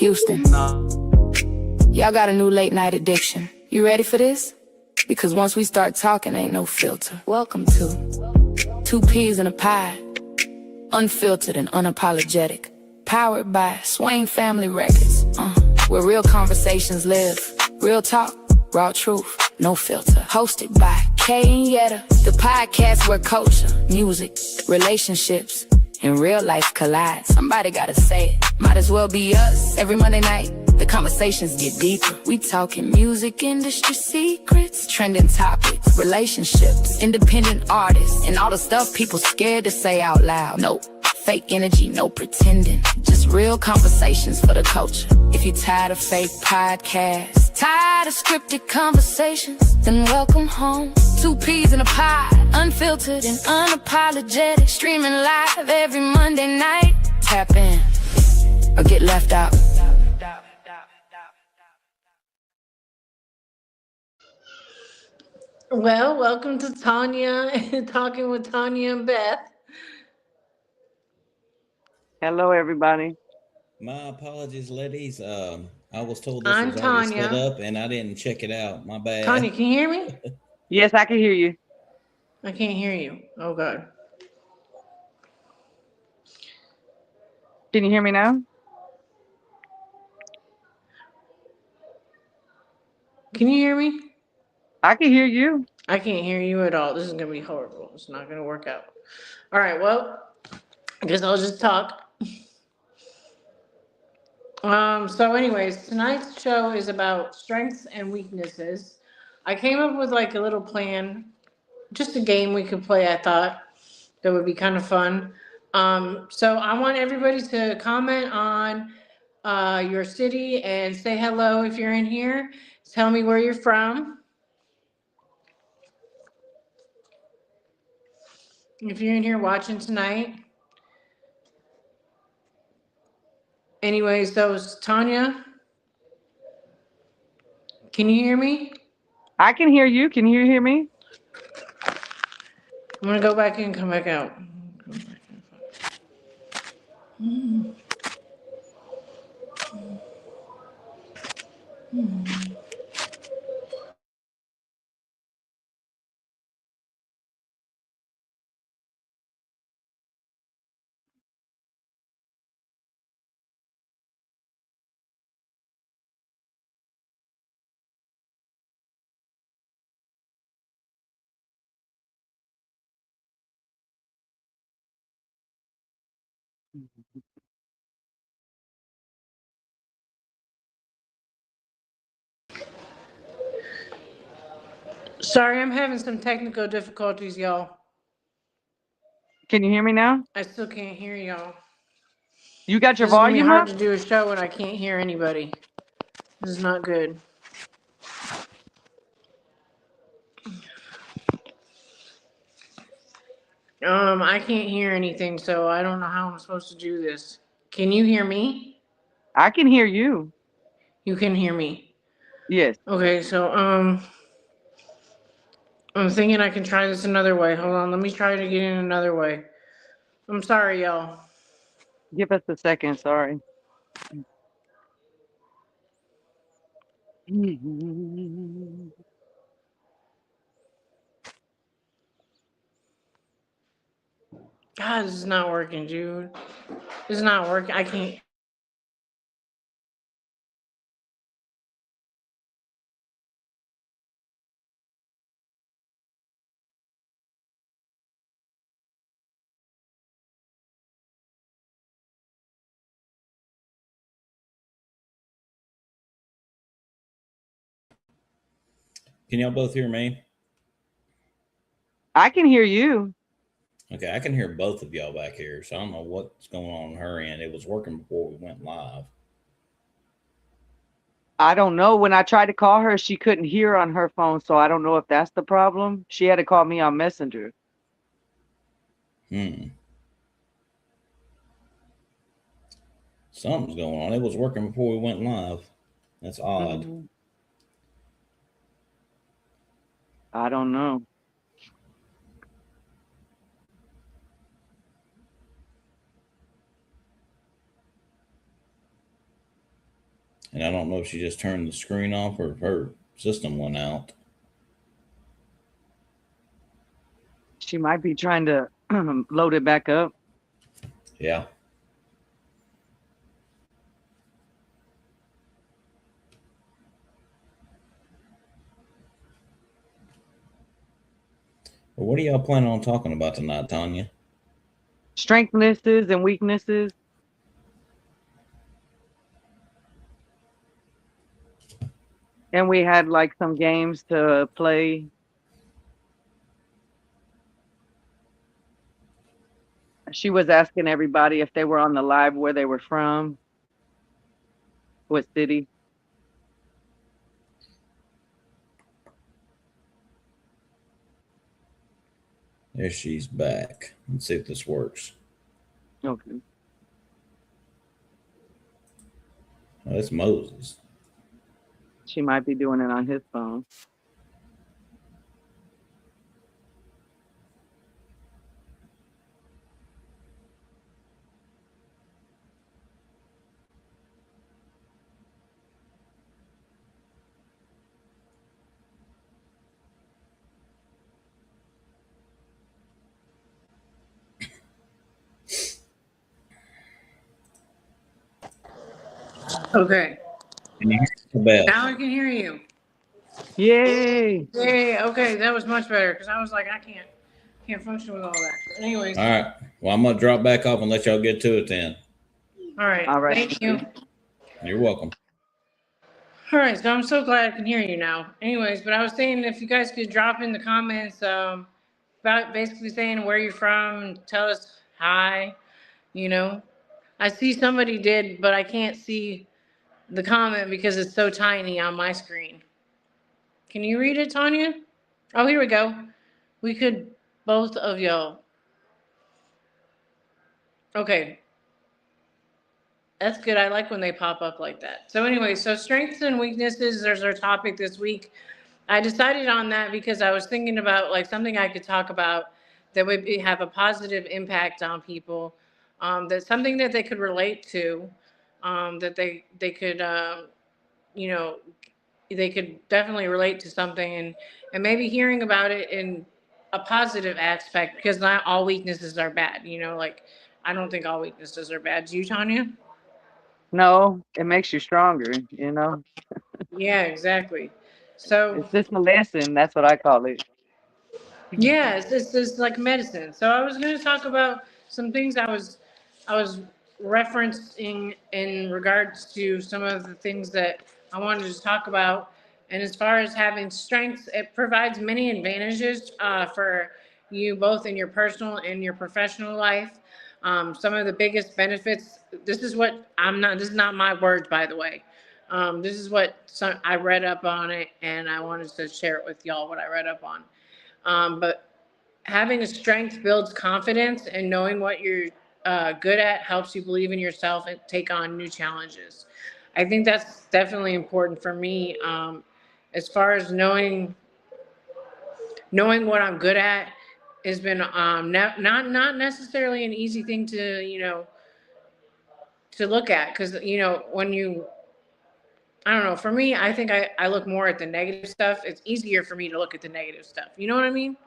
Houston. Y'all got a new late night addiction. You ready for this? Because once we start talking, ain't no filter. Welcome to Two Peas in a Pie. Unfiltered and unapologetic. Powered by Swain Family Records. Where real conversations live. Real talk, raw truth, no filter. Hosted by Kay and Yetta. The podcast where culture, music, relationships, and real life collide. Somebody gotta say it. Might as well be us. Every Monday night, the conversations get deeper. We talking music industry secrets, trending topics, relationships, independent artists, and all the stuff people scared to say out loud. No fake energy, no pretending. Just real conversations for the culture. If you're tired of fake podcasts, tired of scripted conversations, then welcome home. Two Peas in a Pie, unfiltered and unapologetic. Streaming live every Monday night. Tap in or get left out. Well, welcome to Tonya, Talking with Tonya and Beth. Hello, everybody. My apologies, ladies. I was told this I'm was already set Tonya. up, and I didn't check it out. My bad. Tonya, can you hear me? Yes, I can hear you. I can't hear you. Oh, God. Can you hear me now? Can you hear me? I can hear you. I can't hear you at all. This is going to be horrible. It's not going to work out. All right, well, I guess I'll just talk. So anyways, tonight's show is about strengths and weaknesses. I came up with like a little plan, just a game we could play, I thought. That would be kind of fun. So I want everybody to comment on your city and say hello if you're in here. Tell me where you're from. If you're in here watching tonight. Anyways, so Tonya, can you hear me? I can hear you. Can you hear me? I'm going to go back in and come back out. Sorry, I'm having some technical difficulties, y'all. Can you hear me now? I still can't hear y'all. You got your This is going to be volume hard up? to do a show when I can't hear anybody. This is not good. I can't hear anything, so I don't know how I'm supposed to do this. Can you hear me? I can hear you. You can hear me. Yes. Okay, so I'm thinking I can try this another way. Hold on, let me try to get in another way. I'm sorry, y'all. Give us a second. Sorry. God, this is not working, dude. This is not working. I can't. Can y'all both hear me? I can hear you. Okay, I can hear both of y'all back here, so I don't know what's going on her end. It was working before we went live. I don't know. When I tried to call her, she couldn't hear on her phone, so I don't know if that's the problem. She had to call me on Messenger. Something's going on. It was working before we went live. That's odd. I don't know. And I don't know if she just turned the screen off or if her system went out. She might be trying to load it back up. Yeah. Well, what are y'all planning on talking about tonight, Tonya? Strengthnesses and weaknesses. And we had like some games to play. She was asking everybody if they were on the live, where they were from, what city. There she's back. Let's see if this works. Okay. Oh, it's Moses. She might be doing it on his phone. Okay. Can you hear Beth? Now I can hear you. Yay! Yay. Okay, that was much better because I was like, I can't function with all that. But anyways. All right. Well, I'm gonna drop back off and let y'all get to it then. All right. All right. Thank you. You're welcome. All right, so I'm so glad I can hear you now. Anyways, but I was saying if you guys could drop in the comments about basically saying where you're from, tell us hi, you know. I see somebody did, but I can't see the comment because it's so tiny on my screen. Can you read it, Tonya? Oh, here we go. We could, both of y'all. Okay. That's good. I like when they pop up like that. So anyway, so strengths and weaknesses, there's our topic this week. I decided on that because I was thinking about like something I could talk about that would have a positive impact on people, that's something that they could relate to, that they could, you know, they could definitely relate to something, and maybe hearing about it in a positive aspect, because not all weaknesses are bad, you know, like I don't think all weaknesses are bad. Do you, Tonya? No, it makes you stronger, you know. Yeah, exactly. So It's just a lesson. That's what I call it. yeah, it's like medicine. So I was going to talk about some things I was referencing in regards to some of the things that I wanted to talk about. And as far as having strengths, it provides many advantages for you both in your personal and your professional life. Some of the biggest benefits. This is what I'm not. This is not my words, by the way. This is what I read up on it, and I wanted to share it with y'all what I read up on. But having a strength builds confidence, and knowing what you're good at helps you believe in yourself and take on new challenges. I think that's definitely important for me, as far as knowing what I'm good at has been not necessarily an easy thing to to look at, because when you, I don't know, for me, I think I look more at the negative stuff. It's easier for me to look at the negative stuff, you know what I mean,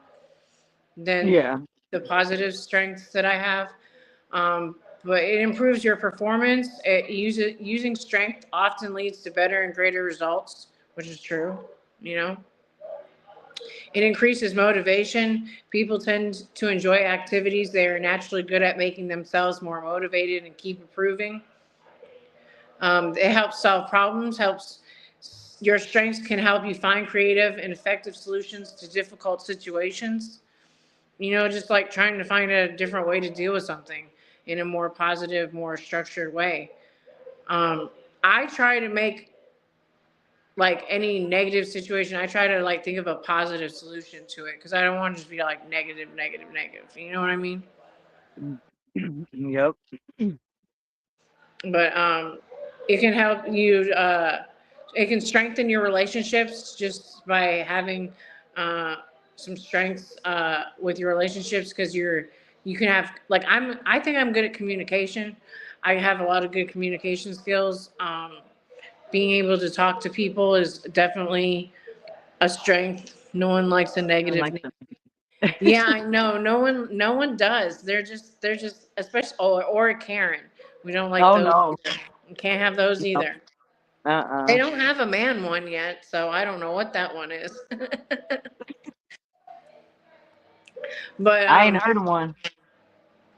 than Yeah. the positive strengths that I have. But it improves your performance. Using strength often leads to better and greater results, which is true. You know, it increases motivation. People tend to enjoy activities they are naturally good at, making themselves more motivated and keep improving. It helps solve problems. Helps Your strengths can help you find creative and effective solutions to difficult situations. Just like trying to find a different way to deal with something in a more positive, more structured way. Um, I try to make like any negative situation, I try to like think of a positive solution to it, because I don't want to just be like negative, negative, negative. You know what I mean? Yep. But it can help you. It can strengthen your relationships just by having uh, some strengths with your relationships, because you can have like I think I'm good at communication. I have a lot of good communication skills. being able to talk to people is definitely a strength. No one likes a I negative. like them. Yeah, I know. No one does. They're just, especially, or a Karen. We don't like Oh those no. either. We can't have those No. either. They Uh-uh. don't have a man one yet, so I don't know what that one is. But I ain't heard of one.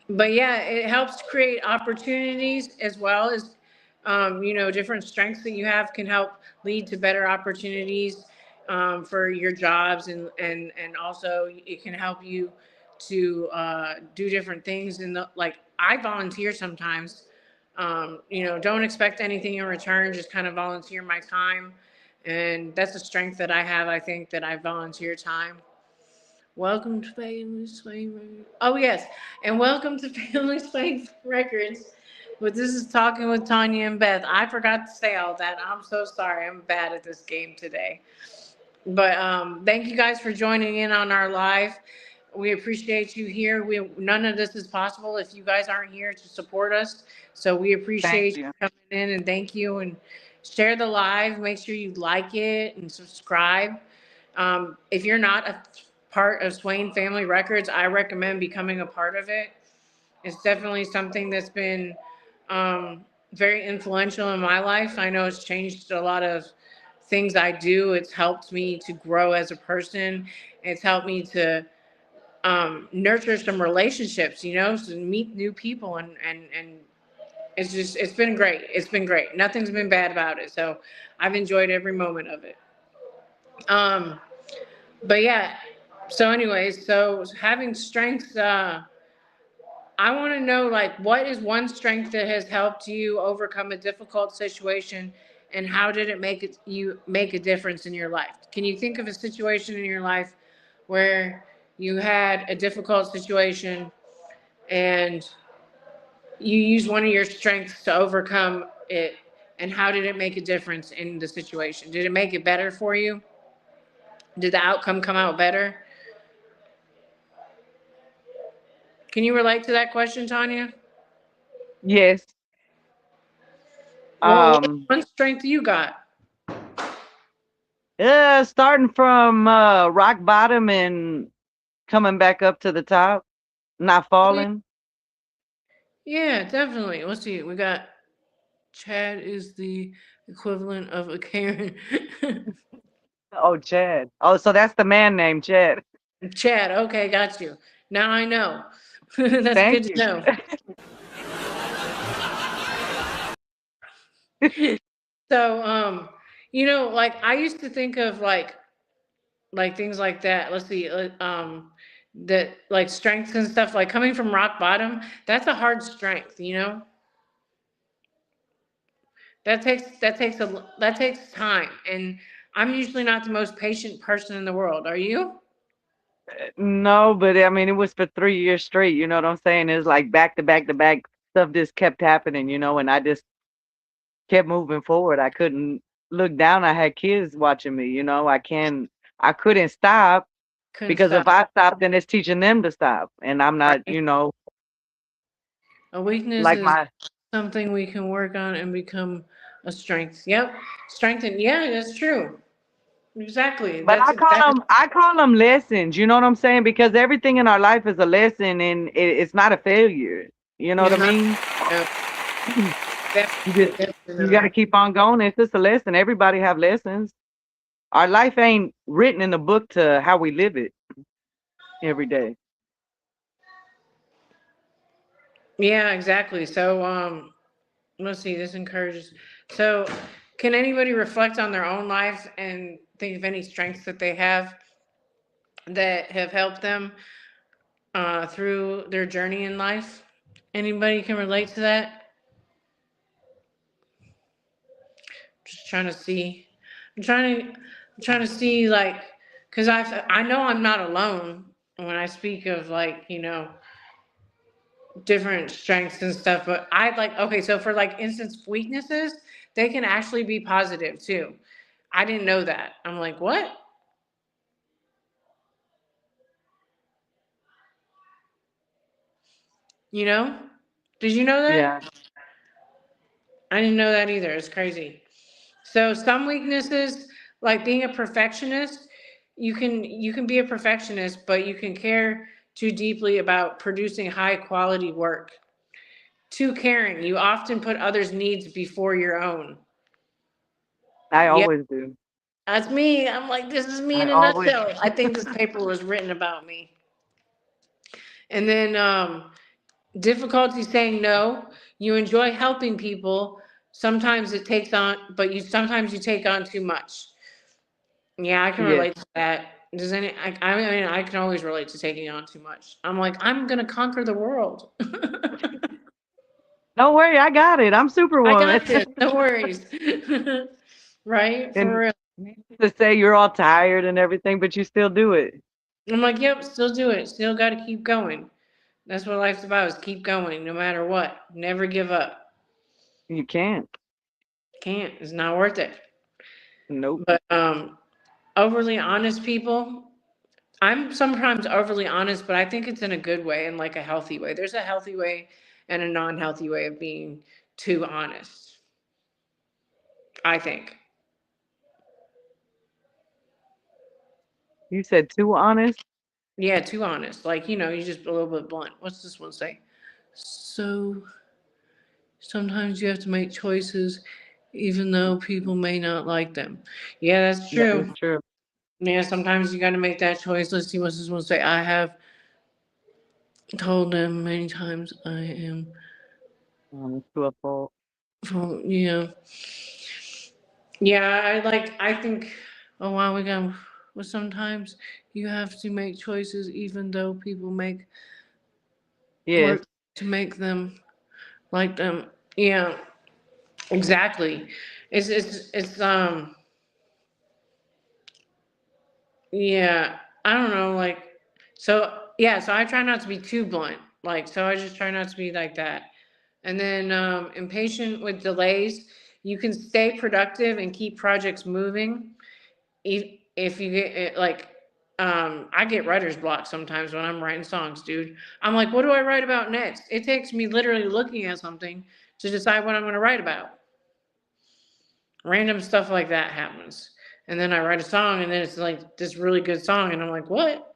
but yeah, it helps create opportunities as well as, different strengths that you have can help lead to better opportunities for your jobs, and also it can help you to do different things. And like I volunteer sometimes. Don't expect anything in return. Just kind of volunteer my time, and that's a strength that I have. I think that I volunteer time. Welcome to Family Swing Records. Oh, yes. And welcome to Family Swing Records. But this is Talking with Tonya and Beth. I forgot to say all that. I'm so sorry. I'm bad at this game today. But thank you guys for joining in on our live. We appreciate you here. None of this is possible if you guys aren't here to support us. So we Thank appreciate you you. coming in, and thank you. And share the live. Make sure you like it and subscribe. If you're not a part of Swain Family Records, I recommend becoming a part of it. It's definitely something that's been very influential in my life. I know it's changed a lot of things I do. It's helped me to grow as a person. It's helped me to nurture some relationships, to meet new people, and it's been great. It's been great. Nothing's been bad about it. So I've enjoyed every moment of it. Um, but yeah, so anyways, so having strengths, I want to know, like, what is one strength that has helped you overcome a difficult situation, and how did it make a difference in your life? Can you think of a situation in your life where you had a difficult situation and you used one of your strengths to overcome it, and how did it make a difference in the situation? Did it make it better for you? Did the outcome come out better? Can you relate to that question, Tanya? Yes. What Um, one strength you got? starting from rock bottom and coming back up to the top, not falling. Yeah, definitely. Let's see. We got Chad is the equivalent of a Karen. Oh, Chad. Oh, so that's the man named Chad. Chad, okay, got you. Now I know. That's good Thank to you. know. So, like I used to think of like things like that. Let's see, that like strengths and stuff, like coming from rock bottom. That's a hard strength. That takes time, and I'm usually not the most patient person in the world. Are you? No, but I mean, it was for 3 years straight. You know what I'm saying? It's like back to back to back stuff just kept happening, and I just kept moving forward. I couldn't look down. I had kids watching me, I couldn't stop Couldn't because if stop. I stop, then it's teaching them to stop. And I'm not, Right. A weakness like is my, something we can work on and become a strength. Yep. Strengthen. Yeah, that's true. Exactly. but That's that. I call them lessons. You know what I'm saying? Because everything in our life is a lesson and it's not a failure. You know what You're I not. mean? No, You just, definitely, definitely you got to not. keep on going. It's just a lesson. Everybody have lessons. Our life ain't written in the book to how we live it every day. Yeah, exactly. So, let's see. This encourages. So, can anybody reflect on their own life and think of any strengths that they have that have helped them through their journey in life? Anybody can relate to that? Just trying to see. I'm trying to see, like, because I know I'm not alone when I speak of, like, different strengths and stuff. But I like, okay, so for like instance weaknesses, they can actually be positive too. I didn't know that. I'm like, what? You know? Did you know that? Yeah. I didn't know that either. It's crazy. So some weaknesses, like being a perfectionist, you can be a perfectionist, but you can care too deeply about producing high quality work. Too caring, you often put others' needs before your own. I Yep, always do. that's me. I'm like, this is me I in a always. nutshell. I think this paper was written about me. And then difficulty saying no. You enjoy helping people. Sometimes it takes on, but you sometimes you take on too much. Yeah, I can Yes. relate to that. Does any? I mean, I can always relate to taking on too much. I'm like, I'm gonna conquer the world. Don't worry, I got it. I'm I Superwoman. got this. No worries. Right? For And real. to say you're all tired and everything, but you still do it. I'm like, yep, still do it. Still got to keep going. That's what life's about, is keep going no matter what. Never give up. You can't. Can't. It's not worth it. Nope. But overly honest people, I'm sometimes overly honest, but I think it's in a good way and like a healthy way. There's a healthy way and a non-healthy way of being too honest, I think. You said too honest. Yeah, too honest. Like, you just a little bit blunt. What's this one say? So sometimes you have to make choices even though people may not like them. Yeah, that's That is true. true. Yeah, sometimes you got to make that choice. Let's see what's this one say. I have told them many times I am, Honest to a fault. yeah. Yeah, I think, oh wow, well, sometimes you have to make choices even though people make Yes. work to make them like them. Yeah, exactly. It's yeah, I don't know, like, so yeah, so I try not to be too blunt. Like, so I just try not to be like that. And then impatient with delays. You can stay productive and keep projects moving if you get like I get writer's block sometimes when I'm writing songs, dude. I'm like, what do I write about next? It takes me literally looking at something to decide what I'm going to write about. Random stuff like that happens. And then I write a song and then it's like this really good song and I'm like, what?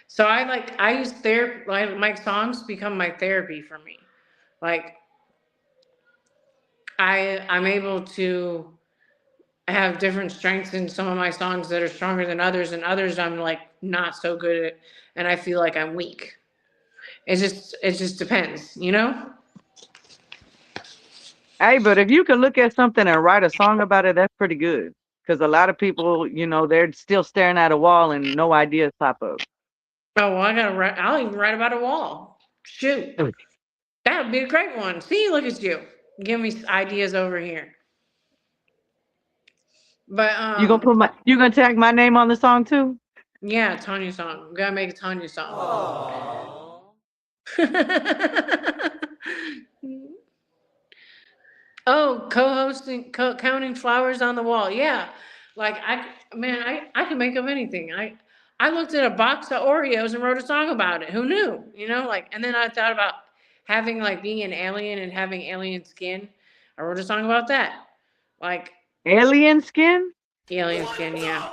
So I use therapy, like my songs become my therapy for me. Like I'm able to have different strengths in some of my songs that are stronger than others, and others I'm like not so good at, and I feel like I'm weak. It just depends, you know? Hey, but if you can look at something and write a song about it, that's pretty good. Because a lot of people, they're still staring at a wall and no ideas pop up. Oh well, I gotta write. I'll even write about a wall. Shoot, that would be a great one. See, look at you, give me ideas over here. But You gonna tag my name on the song too? yeah, Tanya song. We gotta make a Tanya song. Oh, co-hosting, counting flowers on the wall. Yeah, like I can make up anything. I looked at a box of Oreos and wrote a song about it. Who knew? Like, and then I thought about having like being an alien and having alien skin. I wrote a song about that. Like Alien skin? alien skin, yeah.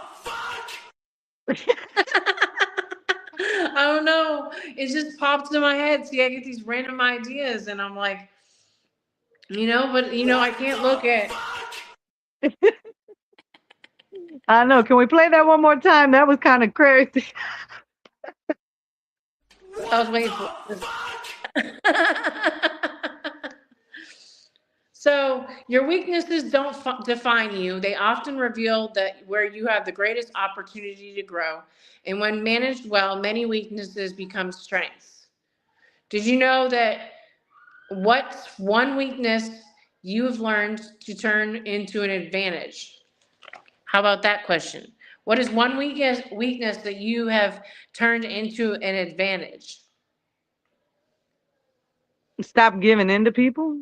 I don't know. It just popped in my head. See, I get these random ideas, and I'm like, but I can't look at. I know. Can we play that one more time? That was kind of crazy. I was waiting for this. So your weaknesses don't define you. They often reveal that where you have the greatest opportunity to grow. And when managed well, many weaknesses become strengths. Did you know that what's one weakness you've learned to turn into an advantage? How about that question? What is one weakness that you have turned into an advantage? Stop giving in to people.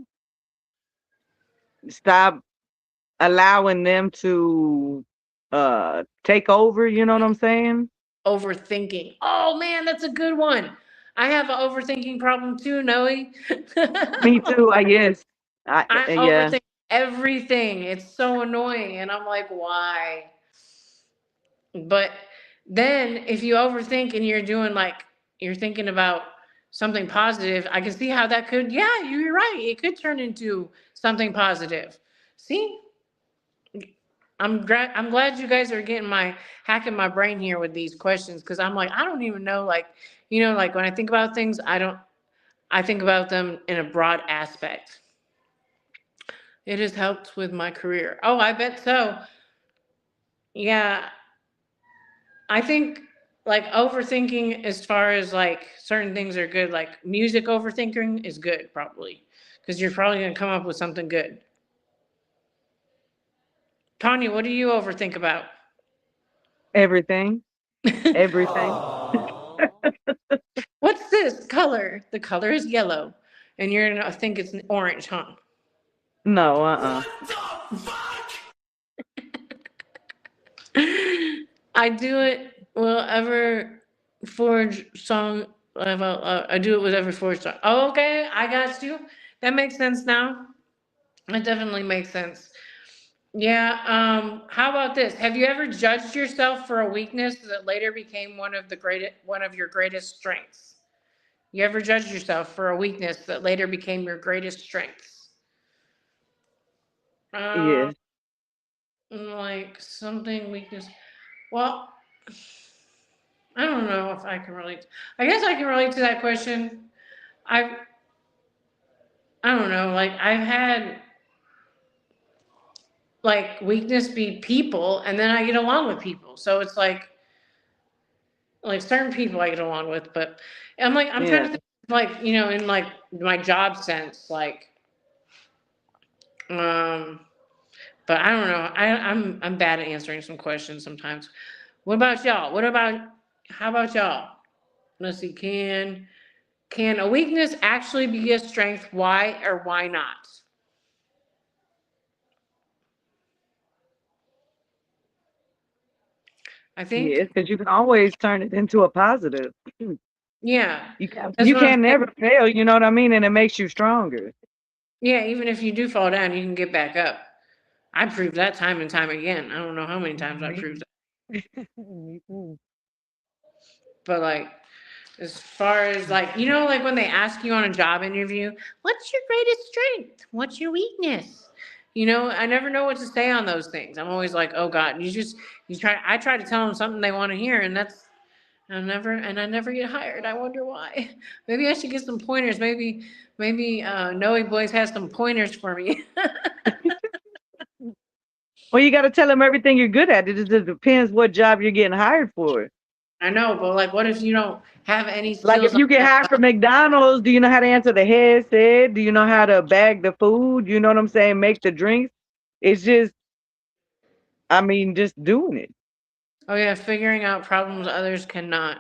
Stop allowing them to take over. You know what I'm saying? Overthinking. Oh man, that's a good one. I have an overthinking problem too, Noe. Me too. I guess. I Yeah. overthink everything. It's so annoying. And I'm like, why? But then if you overthink and you're doing like, you're thinking about something positive, I can see how that could, yeah, you're right. It could turn into something positive. See, I'm glad you guys are getting hacking my brain here with these questions. Cause I'm like, I don't even know, like, like when I think about things, I think about them in a broad aspect. It has helped with my career. Oh, I bet so. Yeah, I think like overthinking as far as like certain things are good, like music overthinking is good probably because you're probably going to come up with something good. Tanya, what do you overthink about? Everything. Everything. What's this color? The color is yellow and you're going to think it's orange, huh? No, I do it will ever forge song. I do it with every forge song. Oh, okay, I got you. That makes sense now. That definitely makes sense. Yeah. How about this? Have you ever judged yourself for a weakness that later became one of your greatest strengths? You ever judged yourself for a weakness that later became your greatest strengths? Um, yes. like something weakness. Well, I don't know if I can relate. I guess I can relate to that question. I I don't know. Like I've had like weakness be people, and then I get along with people. So it's like certain people I get along with, but I'm trying to Yeah. think like in like my job sense, like um. But I don't know. I'm bad at answering some questions sometimes. What about y'all? How about y'all? Let's see. Can a weakness actually be a strength? Why or why not? I think, Yes, because you can always turn it into a positive. yeah, that's You what I'm can saying. never fail, you know what I mean? And it makes you stronger. Yeah, even if you do fall down, you can get back up. I proved that time and time again. I don't know how many times I Me, proved it, me too. but like, as far as like, like when they ask you on a job interview, what's your greatest strength? What's your weakness? I never know what to say on those things. I'm always like, oh God, I try to tell them something they want to hear, and I never get hired. I wonder why. Maybe I should get some pointers. Maybe Noe Boys has some pointers for me. Well, you got to tell them everything you're good at. It just depends what job you're getting hired for. I know, but like, what if you don't have any Like if skills on you get that hired for level? McDonald's, do you know how to answer the headset? Do you know how to bag the food? You know what I'm saying? Make the drinks. It's just, I mean, just doing it. Oh yeah, figuring out problems others cannot.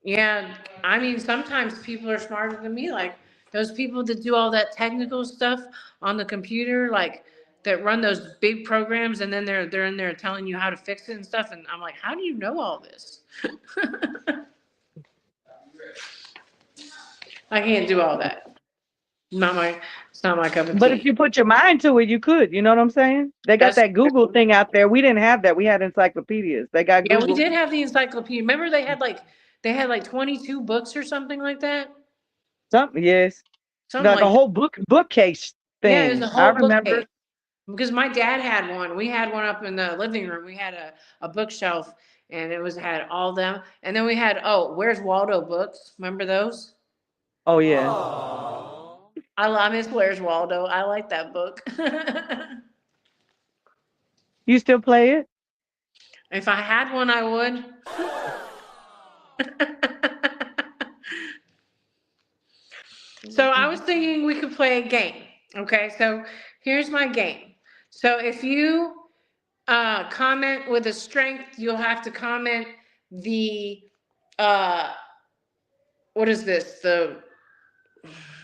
Yeah, I mean, sometimes people are smarter than me. Like those people that do all that technical stuff on the computer, like that run those big programs, and then they're in there telling you how to fix it and stuff. And I'm like, how do you know all this? I can't do all that. Not my, it's not my cup of But if tea. you put your mind to it, you could. You know what I'm saying? They got That's that Google thing out there. We didn't have that. We had encyclopedias. They got yeah. We Google. did have the encyclopedia. Remember they had like 22 books or something like that. Something, yes. Something Like a like whole bookcase yeah. It was a thing. I whole remember. bookcase. Because my dad had one. We had one up in the living room. We had a bookshelf and had all them. And then we had, oh, Where's Waldo books. Remember those? Oh yeah. I miss Where's Waldo. I like that book. You still play it? If I had one, I would. So I was thinking we could play a game. Okay, so here's my game. So if you comment with a strength, you'll have to comment the uh, what is this? The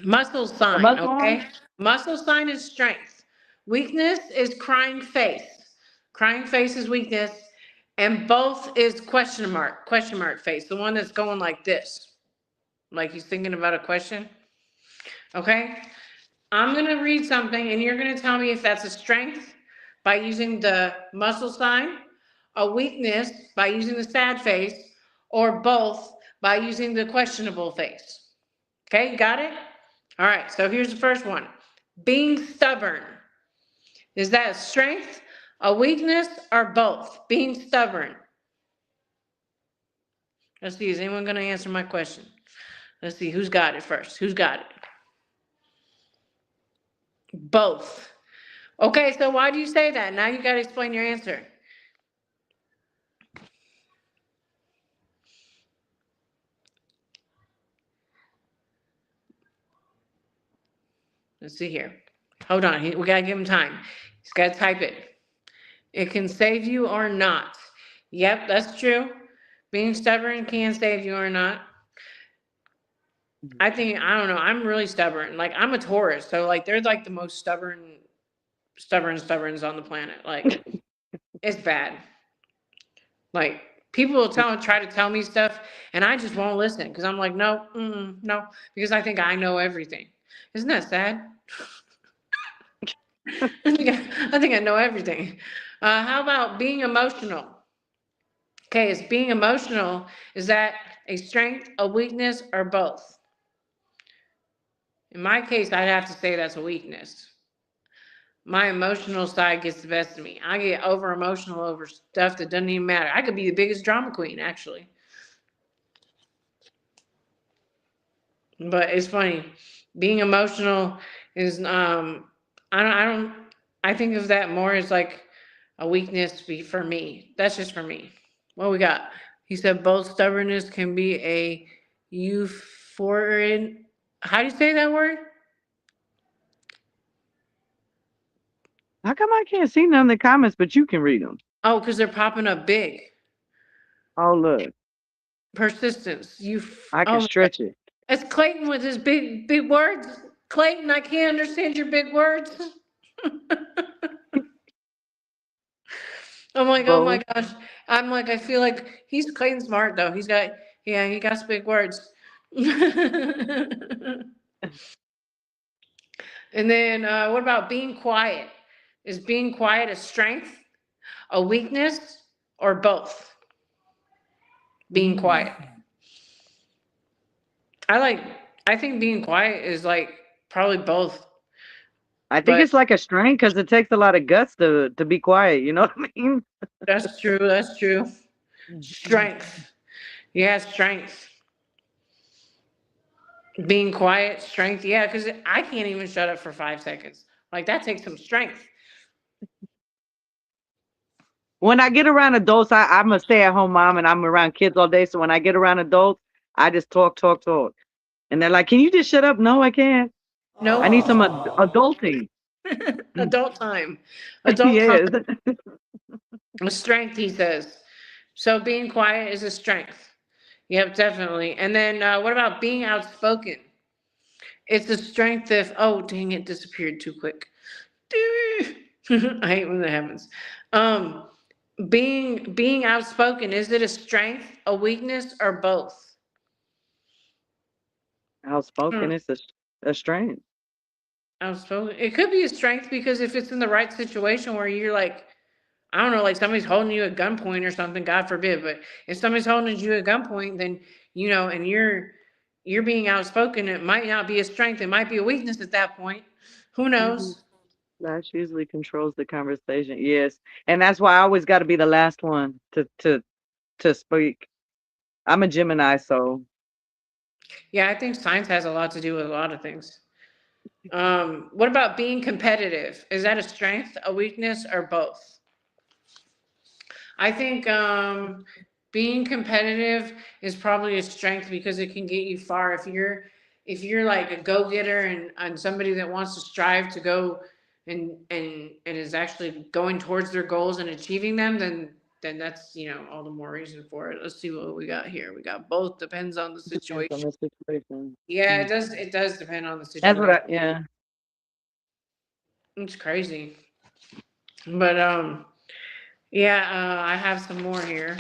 muscle The sign, muscle one? okay? Muscle sign is strength. Weakness is crying face. Crying face is weakness. And both is question mark face. The one that's going like this. Like he's thinking about a question. Okay? I'm going to read something and you're going to tell me if that's a strength by using the muscle sign, a weakness by using the sad face, or both by using the questionable face. Okay, you got it? All right, so here's the first one. Being stubborn. Is that a strength, a weakness, or both? Being stubborn. Let's see, is anyone going to answer my question? Let's see, who's got it first? Who's got it? Both. Okay, so why do you say that? Now you got to explain your answer. Let's see here. Hold on, we got to give him time. He's got to type it. It can save you or not. Yep, that's true. Being stubborn can save you or not. I don't know, I'm really stubborn. Like, I'm a Taurus, so like they're like the most stubborns on the planet. Like, it's bad. Like, people will try to tell me stuff, and I just won't listen because I'm like, no, no, because I think I know everything. Isn't that sad? I think I know everything. How about being emotional? Okay, is being emotional, is that a strength, a weakness, or both? In my case, I'd have to say that's a weakness. My emotional side gets the best of me. I get over emotional over stuff that doesn't even matter. I could be the biggest drama queen, actually. But it's funny. Being emotional is I think of that more as like a weakness for me. That's just for me. What we got? He said both stubbornness can be a euphoric. How do you say that word? How come I can't see none of the comments, but you can read them? Oh, because they're popping up big. Oh, look. Persistence. I can stretch it. It's Clayton with his big words. Clayton, I can't understand your big words. I'm like, oh my gosh. I'm like, I feel like he's Clayton smart though. He got some big words. And then what about being quiet? Is being quiet a strength, a weakness, or both? Being quiet. I think being quiet is like probably both. I think it's like a strength because it takes a lot of guts to be quiet. You know what I mean? That's true. That's true. Strength. Yeah, strength. Being quiet, strength. Yeah, because I can't even shut up for 5 seconds. Like, that takes some strength. When I get around adults, I'm a stay-at-home mom and I'm around kids all day. So when I get around adults, I just talk. And they're like, can you just shut up? No, I can't. No. I need some adulting. Adult time. Adult Yes. time. A strength, he says. So being quiet is a strength. Yep, definitely. And then what about being outspoken? It's a strength if, oh, dang, it disappeared too quick. I hate when that happens. Being outspoken, is it a strength, a weakness, or both? Outspoken is a strength. Outspoken. It could be a strength because if it's in the right situation where you're like, I don't know, like somebody's holding you at gunpoint or something, God forbid, but if somebody's holding you at gunpoint, then, and you're being outspoken, it might not be a strength. It might be a weakness at that point. Who knows? That usually controls the conversation. Yes. And that's why I always got to be the last one to speak. I'm a Gemini, so. Yeah, I think science has a lot to do with a lot of things. What about being competitive? Is that a strength, a weakness, or both? I think being competitive is probably a strength because it can get you far. If you're like a go-getter and somebody that wants to strive to go and is actually going towards their goals and achieving them, then that's all the more reason for it. Let's see what we got here. We got both. Depends on the situation. Depends on the situation. Yeah, it does depend on the situation. That's what yeah. It's crazy. But yeah, I have some more here.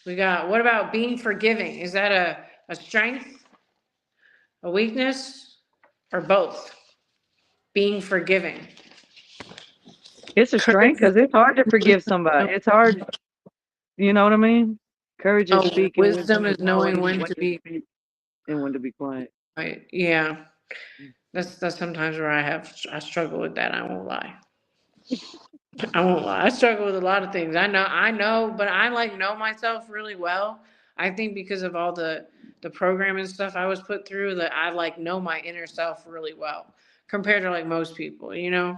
We got, what about being forgiving? Is that a strength, a weakness, or both? being forgiving. It's a Courage strength because it's hard to forgive somebody. It's hard, you know what I mean? Courage is speaking, wisdom wisdom is is knowing knowing when when to to be speak and when to be quiet. quiet. Yeah, that's sometimes where I struggle with that. I won't lie. I won't lie. I struggle with a lot of things. I know, but I like know myself really well. I think because of all the program and stuff I was put through, that I like know my inner self really well compared to like most people, you know?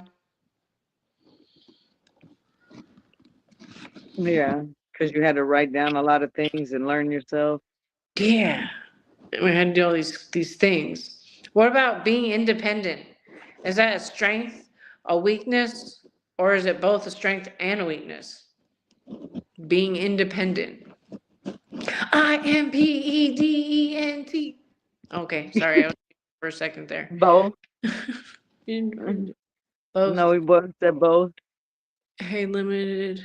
Yeah, because you had to write down a lot of things and learn yourself. Yeah. We had to do all these things. What about being independent? Is that a strength, a weakness, or is it both a strength and a weakness? Being independent. IMPEDENT. Okay, sorry, I was for a second there. Both. Independent. Both. No, we both said both. Hey, limited.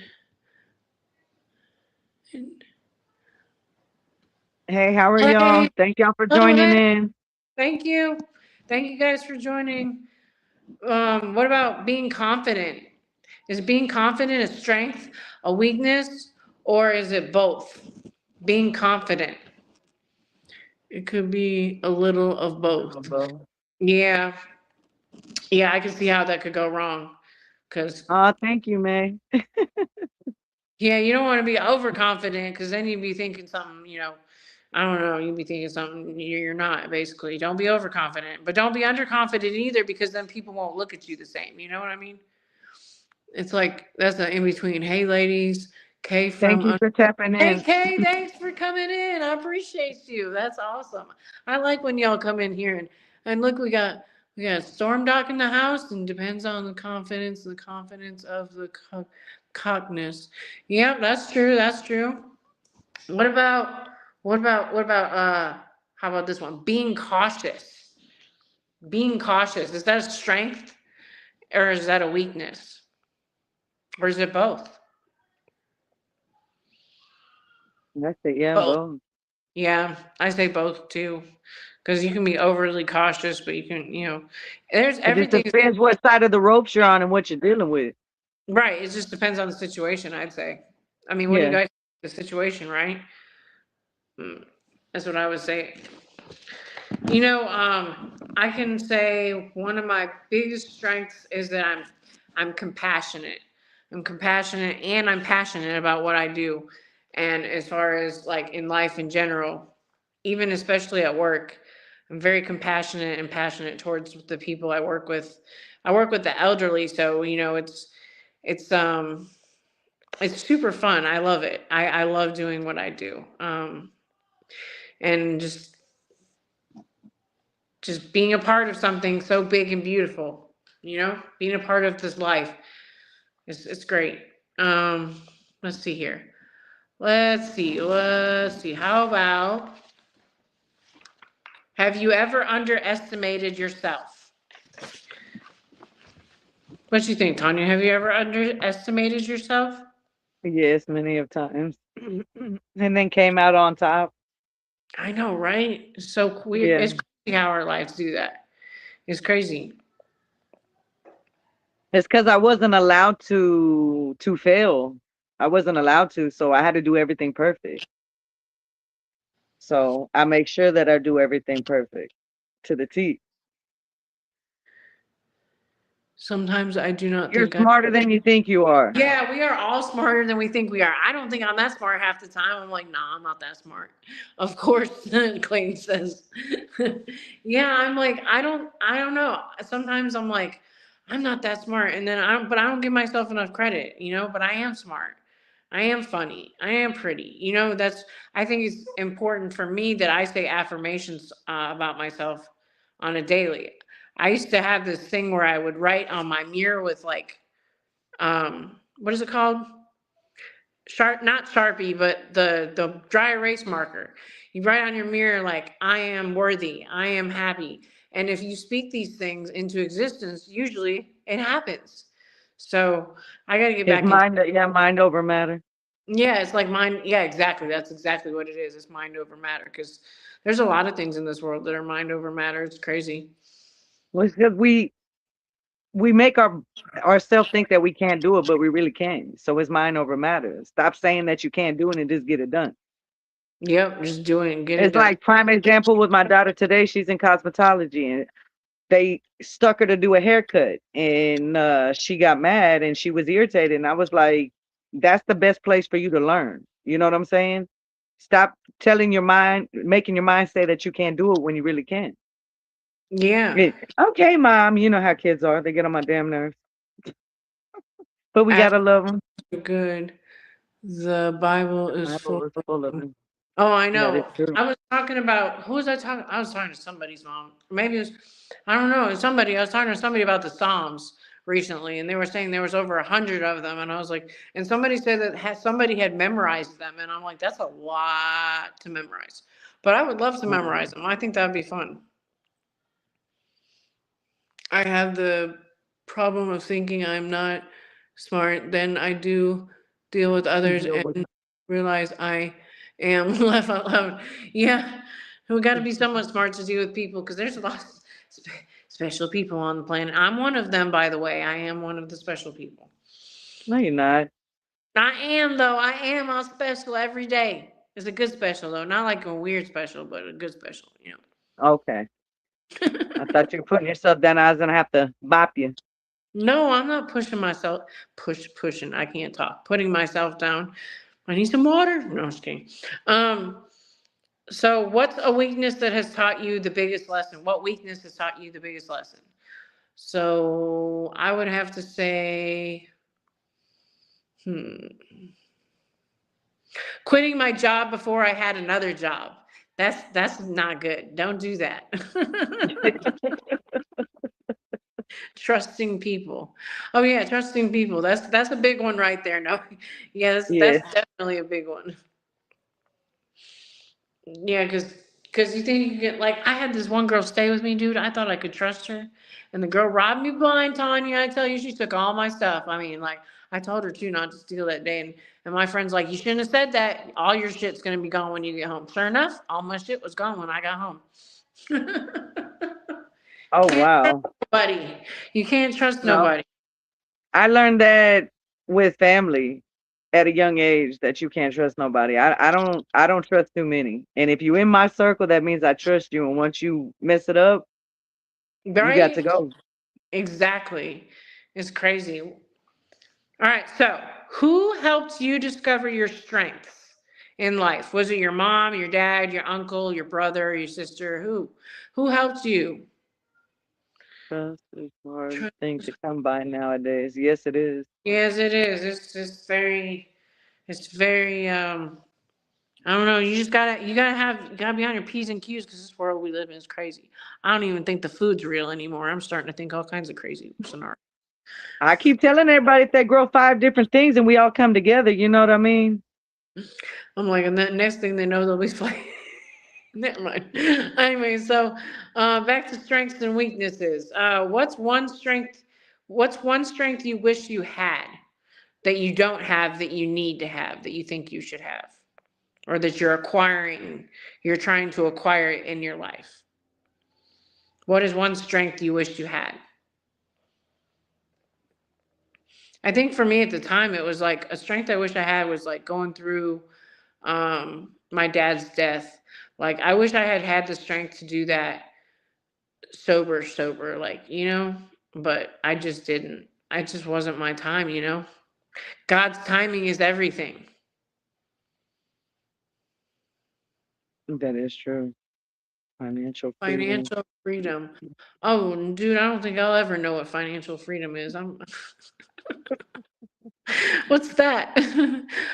Hey, how are y'all? Hey, Thank y'all for oh joining hey, in. thank you. Thank you guys for joining. What about being confident? Is being confident a strength, a weakness, or is it both? Being confident. It could be a little of A little both. of both. Yeah. Yeah, I can see how that could go wrong. Cause Thank you, May. yeah, you don't want to be overconfident because then you'd be thinking something, I don't know, you'd be thinking something you're not, basically. Don't be overconfident, but don't be underconfident either because then people won't look at you the same. You know what I mean? It's like that's the in between. Hey, ladies, Kay Thank you from. for tapping Hey, in. Kay, thanks for coming in. I appreciate you. That's awesome. I like when y'all come in here and look, we got Storm Doc in the house, and depends on the confidence of the cockness. Yep, that's true. That's true. What about how about this one? Being cautious. Being cautious. Is that a strength or is that a weakness? Or is it both? That's it. Yeah, Both. both. Yeah, I say both too. Because you can be overly cautious, but there's It just everything. depends what side of the ropes you're on and what you're dealing with. Right. It just depends on the situation, I'd say. I mean, what do you Yeah. guys think of the situation, right? That's what I would say. I can say one of my biggest strengths is that I'm compassionate. I'm compassionate and I'm passionate about what I do. And as far as like in life in general, even especially at work, I'm very compassionate and passionate towards the people I work with. I work with the elderly, so it's it's super fun. I love it. I love doing what I do. And just being a part of something so big and beautiful, being a part of this life. It's great. Let's see here. Let's see. How about, have you ever underestimated yourself? What do you think, Tanya? Have you ever underestimated yourself? Yes, many of times. And then came out on top. I know, right? It's so weird. Yeah. It's crazy how our lives do that. It's crazy. It's because I wasn't allowed to fail. I wasn't allowed to, so I had to do everything perfect. So I make sure that I do everything perfect to the T. Sometimes I do not You're think I. smarter than you think you are. Yeah, we are all smarter than we think we are. I don't think I'm that smart half the time. I'm like, nah, I'm not that smart. Of course, Clayton says. Yeah, I'm like, I don't know. Sometimes I'm like, I'm not that smart, and then but I don't give myself enough credit, But I am smart. I am funny. I am pretty. I think it's important for me that I say affirmations about myself on a daily. I used to have this thing where I would write on my mirror with like what is it called? Not Sharpie, but the dry erase marker. You write on your mirror like, I am worthy, I am happy. And if you speak these things into existence, usually it happens. So I got to get It's back into. mind, yeah, mind over matter. Yeah, it's like mind. Yeah, exactly. That's exactly what it is. It's mind over matter, because there's a lot of things in this world that are mind over matter. It's crazy. Well, it's because we make ourselves think that we can't do it, but we really can. So it's mind over matter. Stop saying that you can't do it and just get it done. Yep, just do it and get it It's done. like prime example with my daughter today. She's in cosmetology and they stuck her to do a haircut and she got mad and she was irritated. And I was like, that's the best place for you to learn. You know what I'm saying? Stop telling your mind, making your mind say that you can't do it when you really can. Yeah, Okay, mom, you know how kids are. They get on my damn nerves. But we gotta love them. good. The Bible is Bible full is of full of them. them. Oh, I That is know. true. I was talking about who was I talking? I was talking to somebody's mom. Maybe it was, I don't know. It was somebody. I was talking to somebody about the Psalms recently, and they were saying there was over 100 of them, and I was like, and somebody said that somebody had memorized them, and I'm like, that's a lot to memorize. But I would love to memorize them. I think that'd be fun. I have the problem of thinking I'm not smart. Then I do deal with others Deal and with realize I am laugh out loud. Yeah, we got to be somewhat smart to deal with people because there's a lot of special people on the planet. I'm one of them, by the way. I am one of the special people. No, you're not. I am, though. I am all special every day. It's a good special, though. Not like a weird special, but a good special, you Okay. I know. thought you were putting yourself down. I was gonna have to bop you. No, I'm not pushing myself. Pushing. I can't talk. Putting myself down. I need some water. No, I'm just kidding. Um, so what's a weakness that has taught you the biggest lesson? What weakness has taught you the biggest lesson? So I would have to say, quitting my job before I had another job. That's not good. Don't do that. Trusting people. Oh yeah, trusting people. That's a big one right there. No, yeah, that's Yes. definitely a big one. Yeah, because you think you get like I had this one girl stay with me, dude. I thought I could trust her, and the girl robbed me blind, Tanya. I tell you, she took all my stuff. I mean, like I told her to not to steal that day, and my friend's like, you shouldn't have said that. All your shit's gonna be gone when you get home. Sure enough, all my shit was gone when I got home. Oh Can't trust wow. nobody. You can't trust No. nobody. I learned that with family at a young age that you can't trust nobody. I don't trust too many. And if you in my circle, that means I trust you. And once you mess it up, you got to Right? go. Exactly. It's crazy. All right. So, who helped you discover your strengths in life? Was it your mom, your dad, your uncle, your brother, your sister? Who? Who helped you? Trust is a hard Tr- thing to come by nowadays. Yes, it is. Yes, it is. It's just it's very, I don't know. You gotta be on your P's and Q's because this world we live in is crazy. I don't even think the food's real anymore. I'm starting to think all kinds of crazy scenarios. I keep telling everybody if they grow 5 different things and we all come together, you know what I mean? I'm like, and then next thing they know, they'll be fighting. Never mind. Anyway, so back to strengths and weaknesses. What's one strength you wish you had that you don't have that you need to have that you think you should have, or that you're trying to acquire in your life? What is one strength you wish you had? I think for me at the time, it was like a strength I wish I had was like going through my dad's death. Like I wish I had had the strength to do that sober, like, but I just didn't. I just wasn't my time. God's timing is everything. That is true. Financial freedom. Financial freedom. Oh, dude, I don't think I'll ever know what financial freedom is. What's that?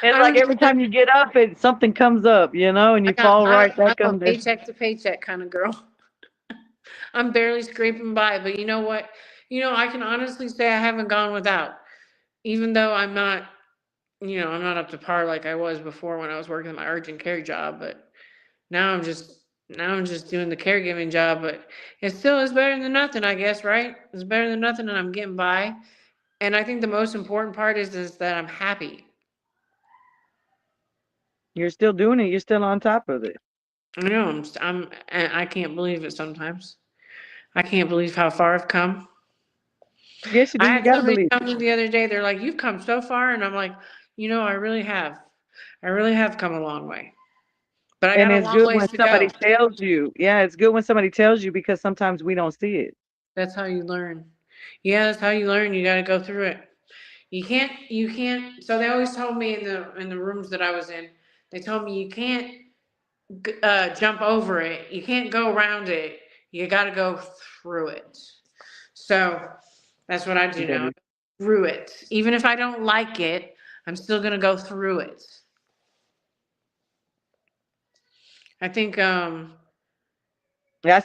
It's I like don't every time you get up, something comes up, and you fall right I'm back a under. paycheck to paycheck kind of girl. I'm barely scraping by, but you know what? I can honestly say I haven't gone without, even though I'm not up to par like I was before when I was working my urgent care job, but now I'm just doing the caregiving job, but it still is better than nothing, I guess, right? It's better than nothing and I'm getting by. And I think the most important part is that I'm happy. You're still doing it. You're still on top of it. I know and I can't believe it sometimes. I can't believe how far I've come. Yes, you do. I You had gotta somebody believe. tell me the other day, they're like, "You've come so far," and I'm like, I really have. I really have come a long way, but I And got a it's long good ways when to somebody go. tells you. Yeah, it's good when somebody tells you because sometimes we don't see it. That's how you learn. Yeah, that's how you learn. You got to go through it. You can't. So they always told me in the rooms that I was in, they told me you can't jump over it. You can't go around it. You got to go through it. So that's what I do That now. is, Through it. Even if I don't like it, I'm still gonna go through it. I think that's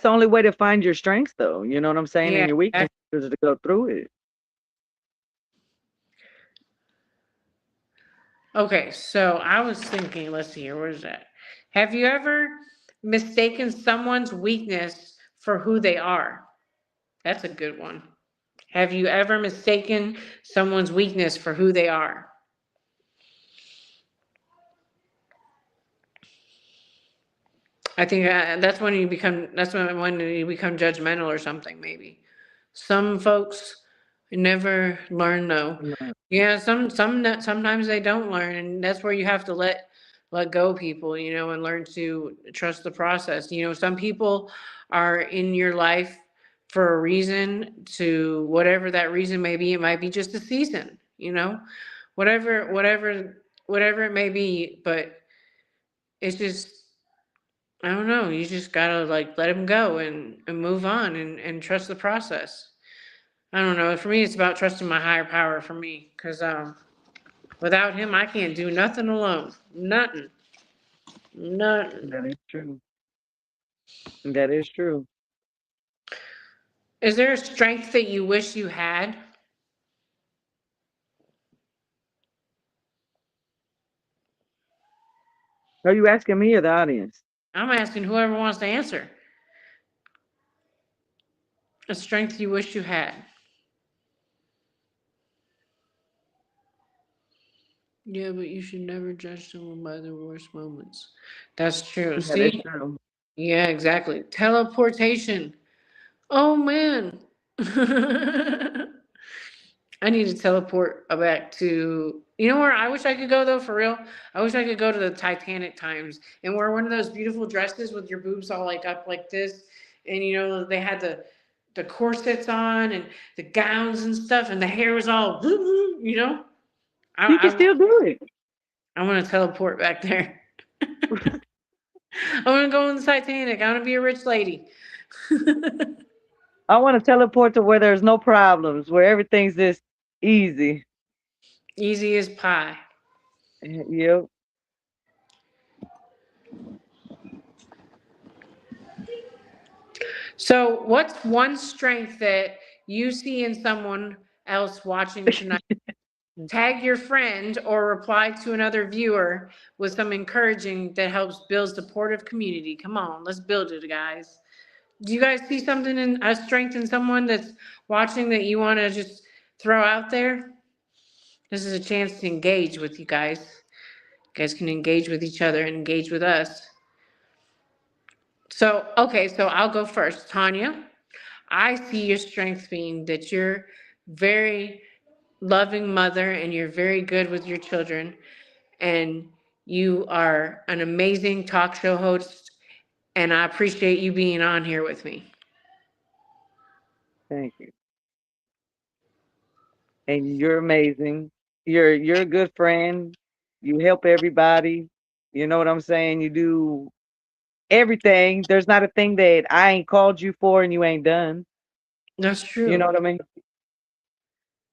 the only way to find your strengths, though. You know what I'm saying? And yeah. your weakness is to go through it. Okay, so I was thinking, let's see here, where's that? Have you ever mistaken someone's weakness for who they are? That's a good one. Have you ever mistaken someone's weakness for who they are? I think that's when you become judgmental or something, maybe. Some folks never learn though. No, Yeah, sometimes they don't learn, and that's where you have to let go people, and learn to trust the process. Some people are in your life for a reason, to whatever that reason may be. It might be just a season, whatever it may be, but it's just I don't know. You just gotta like let him go and move on and trust the process. I don't know. For me, it's about trusting my higher power for me. Because without him, I can't do nothing alone. Nothing. Nothing. that is true. That is true. Is there a strength that you wish you had? Are you asking me or the audience? I'm asking whoever wants to answer. A strength you wish you had. Yeah, but you should never judge someone by their worst moments. That's true. That is See? true. Yeah, exactly. Teleportation. Oh man. I need to teleport back to, where I wish I could go though, for real? I wish I could go to the Titanic times and wear one of those beautiful dresses with your boobs all like up like this. And they had the corsets on and the gowns and stuff and the hair was all, You can I, still do it. I want to teleport back there. I want to go on the Titanic. I want to be a rich lady. I want to teleport to where there's no problems, where everything's just easy. Easy as pie. Yep. So, what's one strength that you see in someone else watching tonight? Tag your friend or reply to another viewer with some encouraging that helps build supportive community. Come on, let's build it, guys. Do you guys see something in a strength in someone that's watching that you want to just throw out there? This is a chance to engage with you guys. You guys can engage with each other and engage with us. So, okay, so I'll go first. Tonya, I see your strength being that you're very loving mother and you're very good with your children and you are an amazing talk show host and I appreciate you being on here with me. Thank you. And you're amazing. You're a good friend. You help everybody. You know what I'm saying? You do everything. There's not a thing that I ain't called you for and you ain't done. That's You know true. what I mean?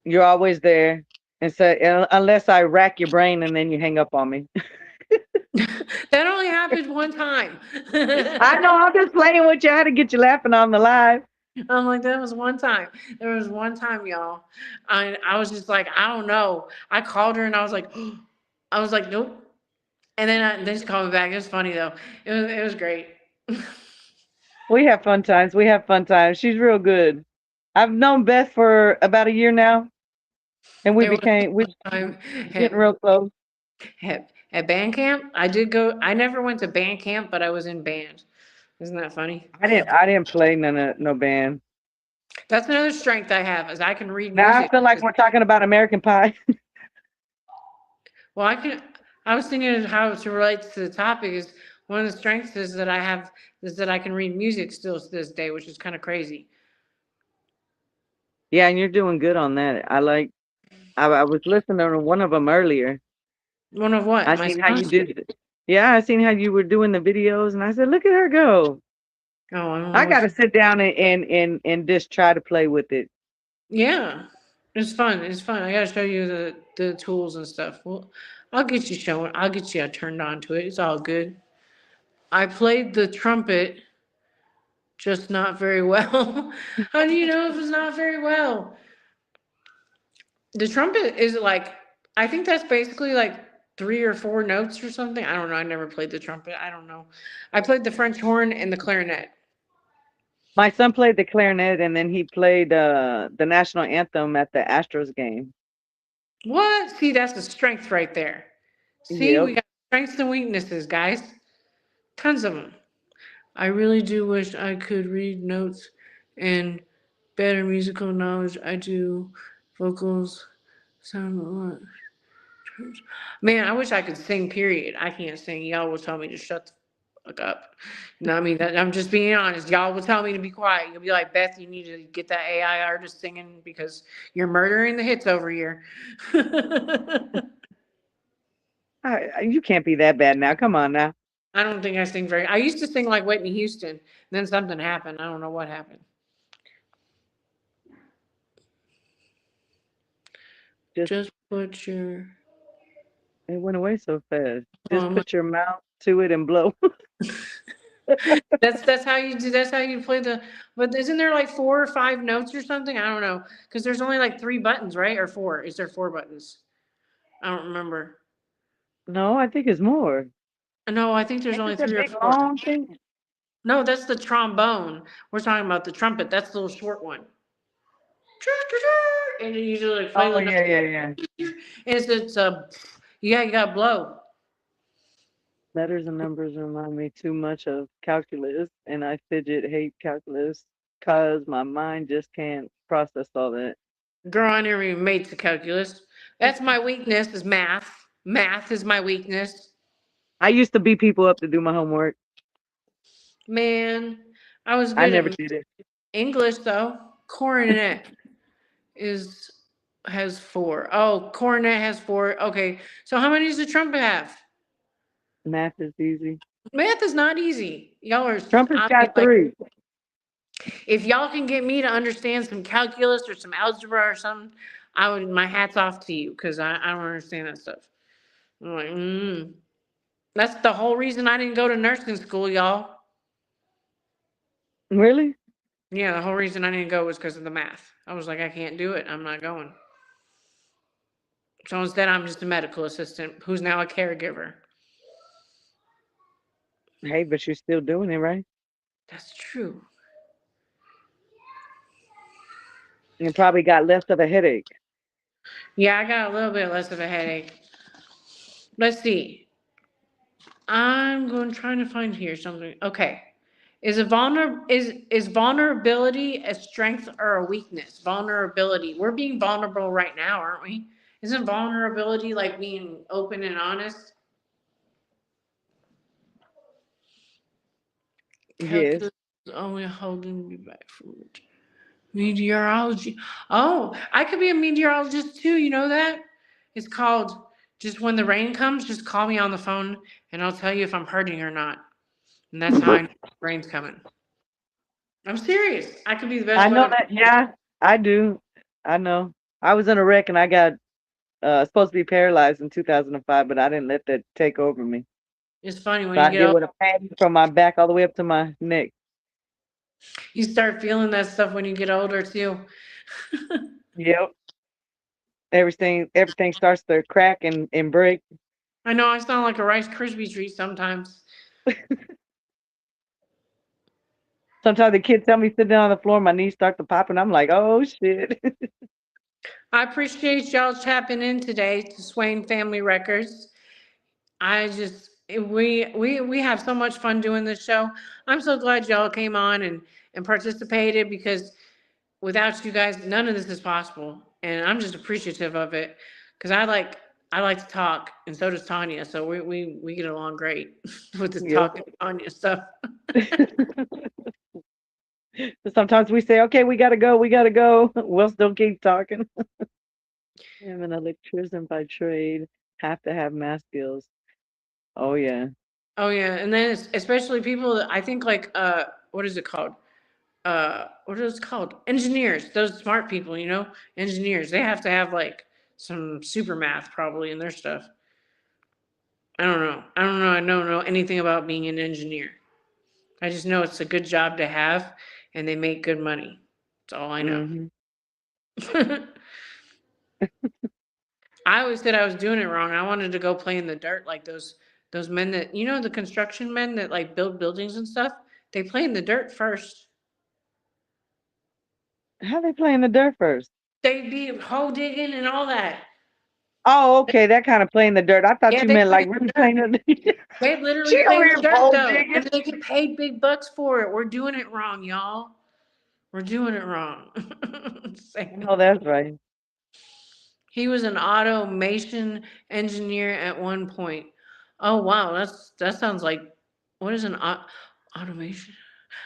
You're always there. And so unless I rack your brain and then you hang up on me. That only happened one time. I know I'm just playing with you. I had to get you laughing on the live. I'm like, that was one time. There was one time, y'all. I was just like, I don't know. I called her and I was like, I was like, nope. And then she called me back. It was funny though. It was great. We have fun times. We have fun times. She's real good. I've known Beth for about a year now, and There was we're one time getting real close. at band camp. I did go. I never went to band camp, but I was in band. Isn't that funny? I didn't play no band. That's another strength I have is I can read Now I music. feel like we're talking about American Pie. Well, I was thinking of how to relate to the topic is one of the strengths is that I have is that I can read music still to this day, which is kind of crazy. Yeah, and you're doing good on that. I was listening to one of them earlier. One of what? I My seen how you songs? did it. Yeah, I seen how you were doing the videos, and I said, "Look at her go." Oh, I don't know I got what to you. sit down and just try to play with it. Yeah, it's fun. It's fun. I gotta show you the tools and stuff. Well, I'll get you showing. I'll get you turned on to it. It's all good. I played the trumpet, just not very well. How do you know if it's not very well? The trumpet is like, I think that's basically like 3 or 4 notes or something. I don't know. I never played the trumpet. I don't know. I played the French horn and the clarinet. My son played the clarinet, and then he played the national anthem at the Astros game. What? See, that's the strength right there. See, Yep. we got strengths and weaknesses, guys. Tons of them. I really do wish I could read notes and better musical knowledge. I do vocals, sound a lot. Man, I wish I could sing, period. I can't sing. Y'all will tell me to shut the fuck up. No, I mean, I'm just being honest. Y'all will tell me to be quiet. You'll be like, Beth, you need to get that AI artist singing because you're murdering the hits over here. You can't be that bad now. Come on now. I don't think I sing very. I used to sing like Whitney Houston. Then something happened. I don't know what happened. Just Just put your. it went away so fast. Just Um, put your mouth to it and blow. that's how you do. That's how you play the. But isn't there like 4 or 5 notes or something? I don't know because there's only like 3 buttons, right? Or four? Is there 4 buttons? I don't remember. No, I think it's more. No, I think there's Ain't only it a three or big four. long thing? No, that's the trombone. We're talking about the trumpet. That's the little short one. And you usually like play Oh the note. yeah, yeah, yeah. It's a. Yeah, you gotta blow. Letters and numbers remind me too much of calculus, and I hate calculus, cause my mind just can't process all that. Girl, I never even made the calculus. That's my weakness is math. Math is my weakness. I used to beat people up to do my homework. Man, I was I good never at did it. English though. Coronet is has 4. Oh, cornet has 4. Okay, so how many does the trumpet have? Math is easy. Math is not easy. Y'all are. Trumpet's I mean, got like, 3. if y'all can get me to understand some calculus or some algebra or something, I would. My hats off to you because I don't understand that stuff. I'm like, That's the whole reason I didn't go to nursing school, y'all. Really? Yeah, the whole reason I didn't go was because of the math. I was like, I can't do it. I'm not going. So instead, I'm just a medical assistant who's now a caregiver. Hey, but you're still doing it, right? That's true. You probably got less of a headache. Yeah, I got a little bit less of a headache. Let's see. I'm going trying to find here something. Okay. Is vulnerability a strength or a weakness? Vulnerability. We're being vulnerable right now, aren't we? Isn't vulnerability like being open and honest? Yes. Calculus is only holding me back from it. Meteorology. Oh, I could be a meteorologist too. You know that? It's called just when the rain comes, just call me on the phone and I'll tell you if I'm hurting or not. And that's how I know the rain's coming. I'm serious. I could be the I best know weather. that. Yeah, I do. I know. I was in a wreck and I got supposed to be paralyzed in 2005, but I didn't let that take over me. It's funny when So you I get deal old, with a pain from my back all the way up to my neck. you start feeling that stuff when you get older too. Yep. Everything starts to crack and break. I know I sound like a Rice Krispie treat sometimes. Sometimes the kids tell me sit down on the floor, my knees start to pop, and I'm like, oh shit. I appreciate y'all tapping in today to Swain Family Records. I just we have so much fun doing this show. I'm so glad y'all came on and participated because without you guys, none of this is possible. And I'm just appreciative of it because I like to talk, and so does Tonya. So we get along great with this Yep. talking Tonya stuff. Sometimes we say, okay, we gotta go, we gotta go. We'll still keep talking. I'm an electrician by trade. Have to have math skills. Oh yeah. Oh yeah, and then especially people that I think like what is it called? What is it called? Engineers. Those smart people, engineers. They have to have like some super math probably in their stuff. I don't know. I don't know. I don't know anything about being an engineer. I just know it's a good job to have, and they make good money. That's all I know. Hmm. I always said I was doing it wrong. I wanted to go play in the dirt like those men that the construction men that like build buildings and stuff. They play in the dirt first. How they play in the dirt first? They be hole digging and all that. Oh, okay, that kind of play in the dirt. I thought Yeah, you they meant play like in really the dirt. playing in the They literally She play over in here the dirt pole though, digging. and they get paid big bucks for it. We're doing it wrong, y'all. We're doing it wrong. I know that's right. He was an automation engineer at one point. Oh wow, that sounds like what is an automation?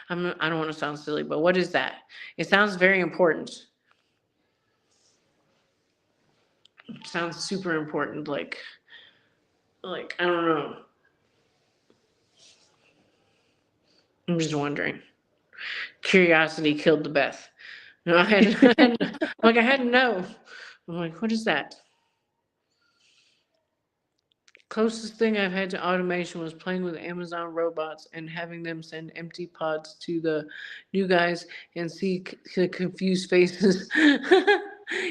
I don't want to sound silly, but what is that? It sounds very important. It sounds super important. Like I don't know. I'm just wondering. Curiosity killed the Beth. No, I had to know. I'm like, what is that? Closest thing I've had to automation was playing with Amazon robots and having them send empty pods to the new guys and see confused faces.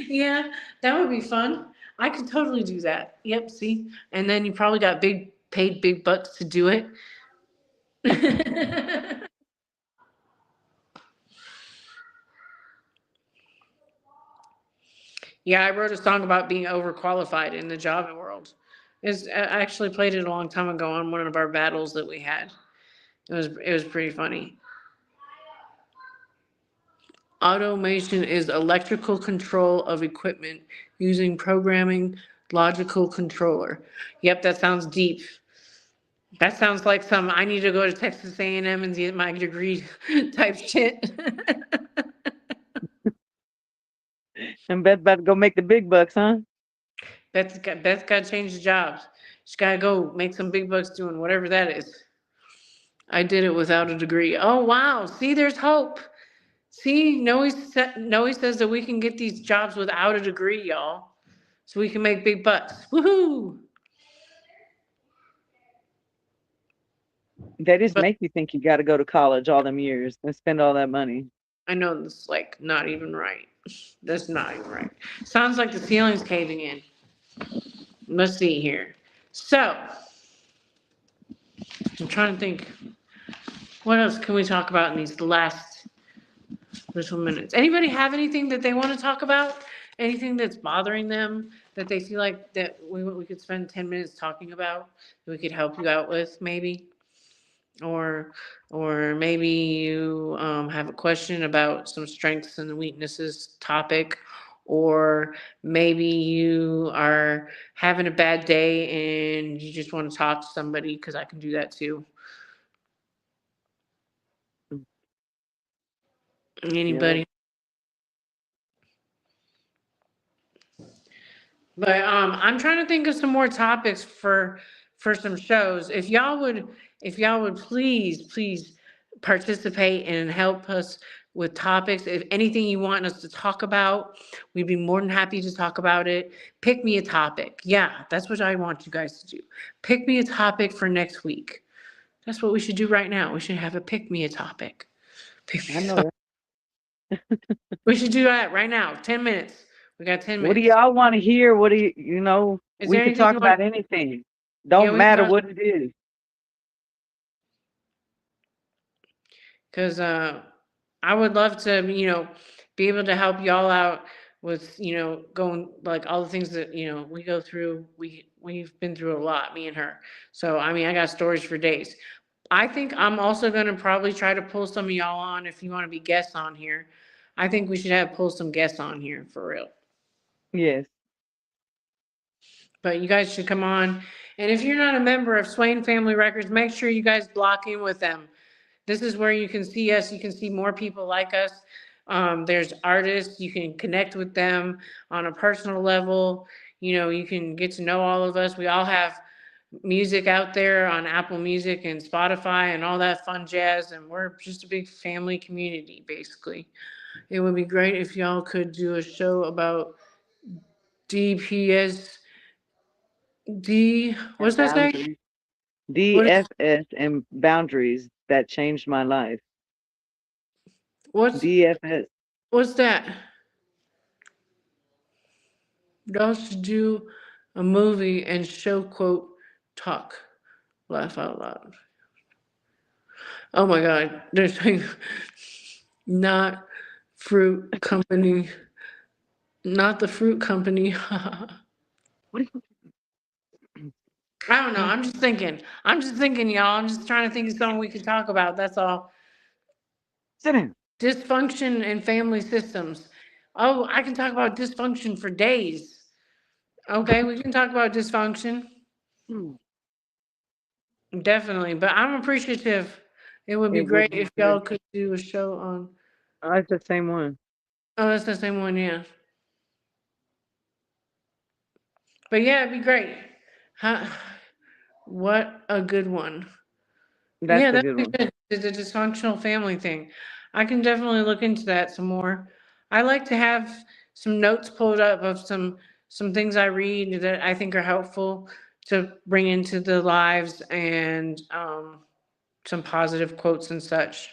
Yeah, that would be fun. I could totally do that. Yep, see? And then you probably got paid big bucks to do it. Yeah, I wrote a song about being overqualified in the job world. I actually played it a long time ago on one of our battles that we had. It was pretty funny. Automation is electrical control of equipment using programming logical controller. Yep, that sounds deep. That sounds like some I need to go to Texas A&M and get my degree type shit. And Beth about to go make the big bucks, huh? Beth got to change the jobs. She's got to go make some big bucks doing whatever that is. I did it without a degree. Oh wow! See, there's hope. See, Noe says that we can get these jobs without a degree, y'all. So we can make big bucks. Woohoo! They just But make you think you got to go to college all them years and spend all that money. I know this is like not even right. That's not even right. Sounds like the ceiling's caving in. Let's see here. So, I'm trying to think. What else can we talk about in these last little minutes? Anybody have anything that they want to talk about? Anything that's bothering them that they feel like that we could spend 10 minutes talking about that we could help you out with maybe? Or maybe you have a question about some strengths and weaknesses topic, or maybe you are having a bad day and you just want to talk to somebody, because I can do that too. Yeah. Anybody? But I'm trying to think of some more topics for some shows. If y'all would please participate and help us with topics. If anything you want us to talk about, we'd be more than happy to talk about it. Pick me a topic. Yeah, that's what I want you guys to do. Pick me a topic for next week. That's what we should do right now. We should have a pick me a topic. Pick me I a know topic. that. We should do that right now. 10 minutes. We got 10 What do minutes. y'all want to hear? What do Is we there could anything talk you want? about anything. Yeah, Don't we can matter talk. what it is. Because I would love to, be able to help y'all out with, going like all the things that, we go through. We've been through a lot, me and her. So, I mean, I got stories for days. I think I'm also going to probably try to pull some of y'all on if you want to be guests on here. I think we should pull some guests on here for real. Yes. But you guys should come on. And if you're not a member of Swain Family Records, make sure you guys block in with them. This is where you can see us. You can see more people like us. There's artists. You can connect with them on a personal level. You know, you can get to know all of us. We all have music out there on Apple Music and Spotify and all that fun jazz. And we're just a big family community, basically. It would be great if y'all could do a show about DPS. What's that say? Boundaries. What is, DFS and boundaries that changed my life. what's DFS. what's that? Y'all should do a movie and show quote talk. Laugh out loud. Oh my god. There's like not fruit company. Not the fruit company. What? I don't know. I'm just thinking. Y'all. I'm just trying to think of something we can talk about. That's all. Sit in. Dysfunction in family systems. Oh, I can talk about dysfunction for days. Okay, we can talk about dysfunction. Definitely. But I'm appreciative. It would be It would great be if y'all good. could do a show on. Oh, it's the same one. Oh, that's the same one, yeah. But yeah, it'd be great. Huh? What a good one. That's Yeah, a that'd good be one. good. The dysfunctional family thing. I can definitely look into that some more. I like to have some notes pulled up of some things I read that I think are helpful to bring into the lives and some positive quotes and such.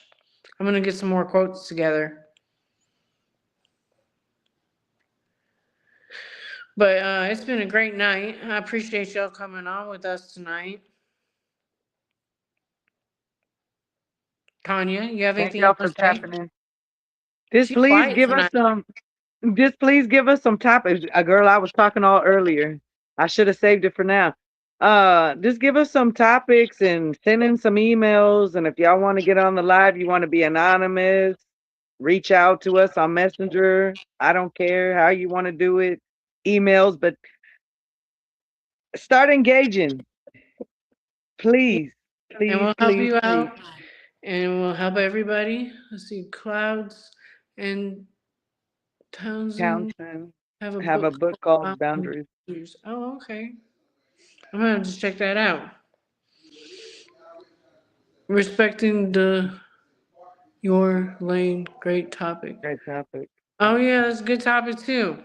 I'm gonna get some more quotes together. But it's been a great night. I appreciate y'all coming on with us tonight. Tonya, you have Thank anything you y'all want for to say? tapping in. Just She's please quiet give us tonight. some. Just please give us some topics. A girl, I was talking all earlier. I should have saved it for now. Just give us some topics and send in some emails. And if y'all want to get on the live, you want to be anonymous, reach out to us on Messenger. I don't care how you want to do it. Emails, but start engaging. Please, And please, we'll help please, you please. out. And we'll help everybody. Let's see, Clouds and Townsend Townsend have a have a book book called called Boundaries. Boundaries. Oh, okay. I'm gonna just check that out. Respecting your lane, great topic. Great topic. Oh yeah, that's a good topic too.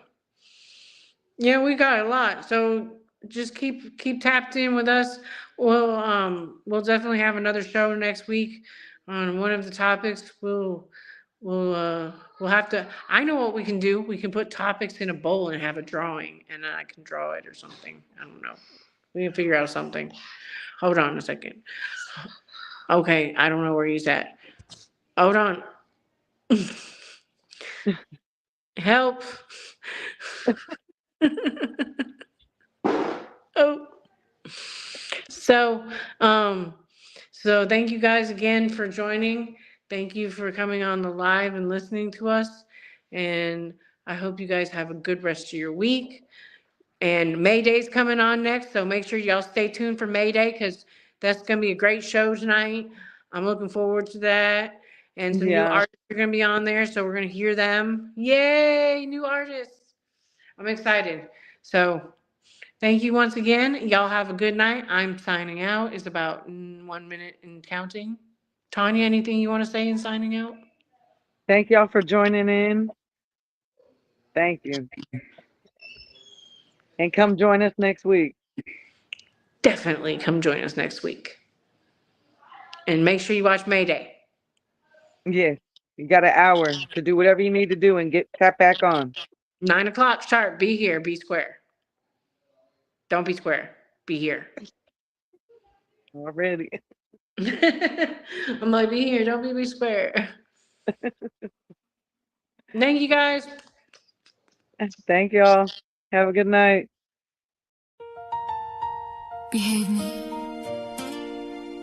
Yeah, we got a lot. So just keep tapped in with us. We'll definitely have another show next week on one of the topics. We'll have to. I know what we can do. We can put topics in a bowl and have a drawing, and then I can draw it or something. I don't know. We can figure out something. Hold on a second. Okay, I don't know where he's at. Hold on. Help. Oh. So, so thank you guys again for joining. Thank you for coming on the live and listening to us. And I hope you guys have a good rest of your week. And May Day's coming on next, so make sure y'all stay tuned for May Day because that's gonna be a great show tonight. I'm looking forward to that. And some new Yeah. artists are gonna be on there, so we're gonna hear them. Yay, new artists. I'm excited. So thank you once again. Y'all have a good night. I'm signing out. It's about 1 minute and counting. Tonya, anything you want to say in signing out? Thank y'all for joining in. Thank you. And come join us next week. Definitely come join us next week. And make sure you watch Mayday. Yes. You got an hour to do whatever you need to do and get tap back on. 9 o'clock sharp. Be here. Be square. Don't be square. Be here. Already. I'm like, be here. Don't be square. Thank you guys. Thank y'all. Have a good night. Behave me.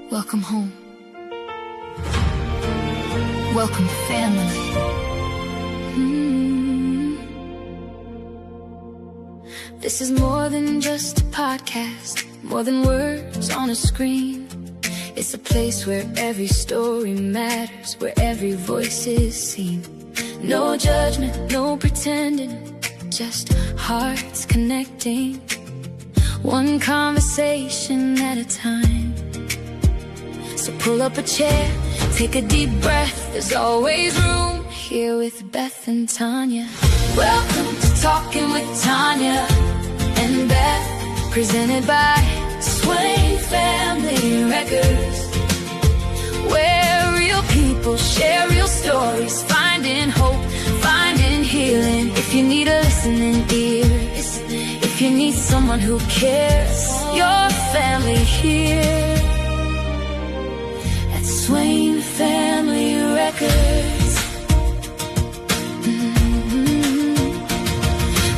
Welcome home. Welcome family. This is more than just a podcast, more than words on a screen. It's a place where every story matters, where every voice is seen. No judgment, no pretending, just hearts connecting, one conversation at a time. So pull up a chair, take a deep breath. There's always room here with Beth and Tonya. Welcome to Talkin with Tonya and Beth, presented by Swain Family Records, where real people share real stories, finding hope, finding healing. If you need a listening ear, if you need someone who cares, your family here at Swain Family Records.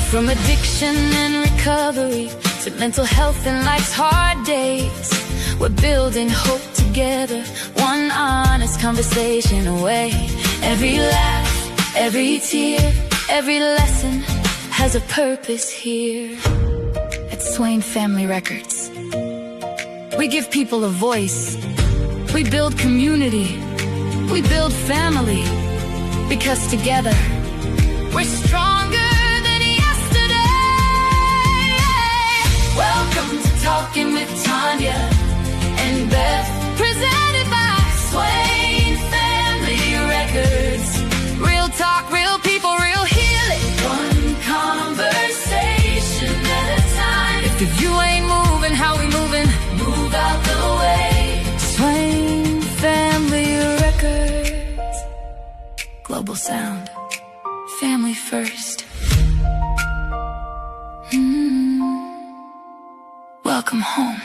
From addiction and recovery to mental health and life's hard days, we're building hope together, one honest conversation away. Every laugh, every tear, every lesson has a purpose here at Swain Family Records. We give people a voice, we build community, we build family, because together we're stronger than yesterday. Welcome to Talkin with Tonya and Beth, presented by Swain Family Records. Real talk, real people, real healing, one conversation at a time. If the view ain't moving, how we moving? Move out the way. Swain Family Records. Global sound, family first. Welcome home.